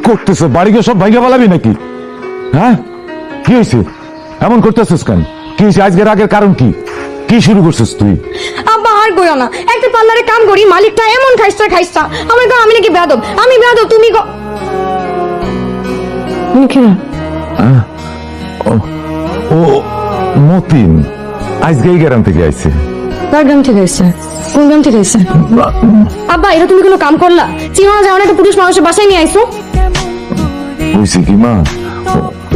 করতেছো? বাড়িকে সব ভাইগা পালাবি নাকি? হ্যাঁ, কি হয়েছে? এমন করতেছিস কেন? কি হয়েছে? আজকের আগের কারণ কি? কি শুরু করছিস তুই? আব্বা আর কইও না, একটা পার্লারে কাম করি, মালিকটা এমন খাইস্তা আমার গো, আমি নাকি বেয়াদব? আমি বেয়াদব? তুমি গো ও মতিন আজকে এই গ্রাম থেকে আইছে। কার গ্রাম থেকে এসছে? কোন গ্রাম থেকে এসছে? আব্বা, এটা তুমি কোনো কাম করলা? চিনা যাও না একটা পুরুষ মানুষের বাসায় নিয়ে আইছো? হয়েছে কি মা,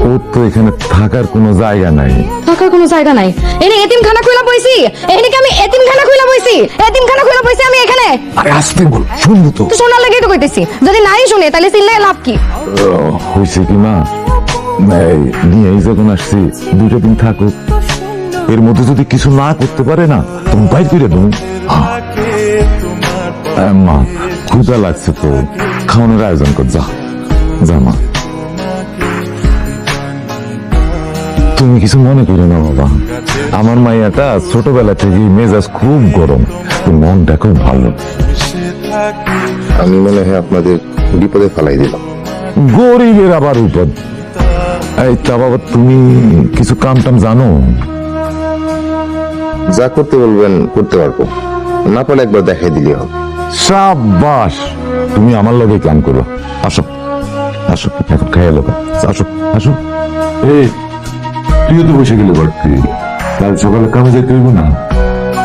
ওর তো এখানে থাকার কোনো জায়গা নাই। থাকার কোনো জায়গা নাই? এনে এতিমখানা খুইলা বইছি, এনে কি আমি এতিমখানা খুইলা বইছি? এতিমখানা খুইলা বইছি আমি এখানে? আরে আসতে বল, শুনবো তো। তো শোনার লাগেই তো কইতেছি, যদি নাই শুনে তাহলে চিল্লায় লাভ কি? হয়েছে কি মা, নিয়ে এই যখন আসছি 2টা দিন থাকুক, এর মধ্যে যদি কিছু না করতে পারে না তখন বাইর করে দেবো। মা ক্ষুধা লাগছে তো, খাওয়ানোর আয়োজন কর, যা যা মা। তুমি কিছু মনে করো না বাবা, আমার মাইয়াটা ছোটবেলা থেকে মেজাজ খুব গরম, মনটা খুব ভালো। আমি মনে হয় আপনাদের বিপদে ফেলাই দিলাম। গরিবের আবার বিপদ। এই তা বাবা, তুমি কিছু কাম টাম জানো? যা করতে বলবেন করতে পারবো, না পারলে একবার দেখাই দিলে হবে। সাবাস, তুমি আমার লগে কাম করো। আসো আসো, এখন খাইয়া লোক, আসো আসো। এই তুইও তো বসে গেলে বাড়তি, কাল সকালে কামে যাইতে হইব না?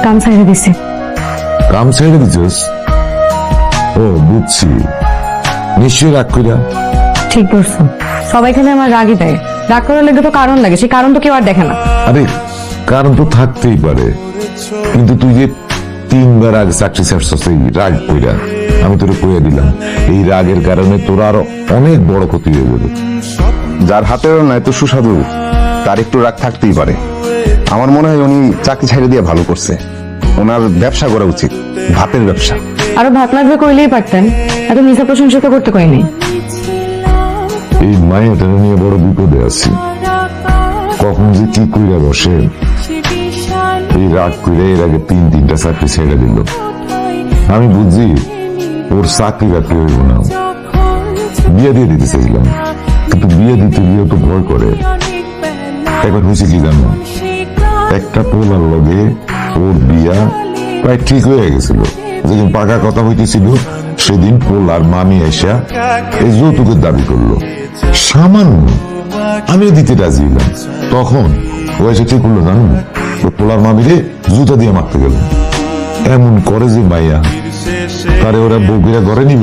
কাম ছাইড়া দিছি। কাম ছেড়ে দিছিস? ও বুঝছি, নিশ্চয়ই রাগ কইরা। ঠিক করছো, সবাই খালি আমার রাগই দেয়। রাগ করার লেগে তো কারণ লাগে, সেই কারণ তো কেউ আর দেখে না। আরে কারণ তো থাকতেই পারে, কিন্তু তুই যে 3বার আগে চাকরি ছাড়ছস এই রাগ কইরা, আমি তোরে কইয়া দিলাম এই রাগের কারণে তোর আরো অনেক বড় ক্ষতি হয়ে যাবে। যার হাতেরও নাই তো সুস্বাদু, তার একটু রাগ থাকতেই পারে। আমার মনে হয় উনি চাকরি ছেড়ে দিয়ে ভালো করছে। ওনার ব্যবসা করা উচিত, ভাতের ব্যবসা। আরো ভাত লাগবে কইলেই পারতেন, এত মিথ্যা প্রশংসা তো করতে কইনি। এই মায়েটা নিয়ে বড় বিপদে আছি, কখন যে কি কইরা বসে। এই রাগ কইরা এর আগে 3টা চাকরি ছেড়ে দিল। আমি বুঝছি ওর চাকরি বাকরি হইব না, বিয়ে দিয়ে দিতে চাইলাম, কিন্তু বিয়ে দিতে গিয়ে তো ভয় করে। এবার হয়েছে কি জানো, একটা পোলার লগে ওর বিয়া প্রায় ঠিক হয়ে গেছিল। যেদিন পাকা কথা হইতেছিল সেদিন পোলার মামি এসা এই যৌতুকের দাবি করলো, সামান্য আমি দিতে রাজি হলাম। তখন ও এসে কি করলো জানো, ও পোলার মামিরে জুতা দিয়ে মারতে গেল। এমন করে যে মাইয়া, তারে ওরা বউকিরা ঘরে নিল।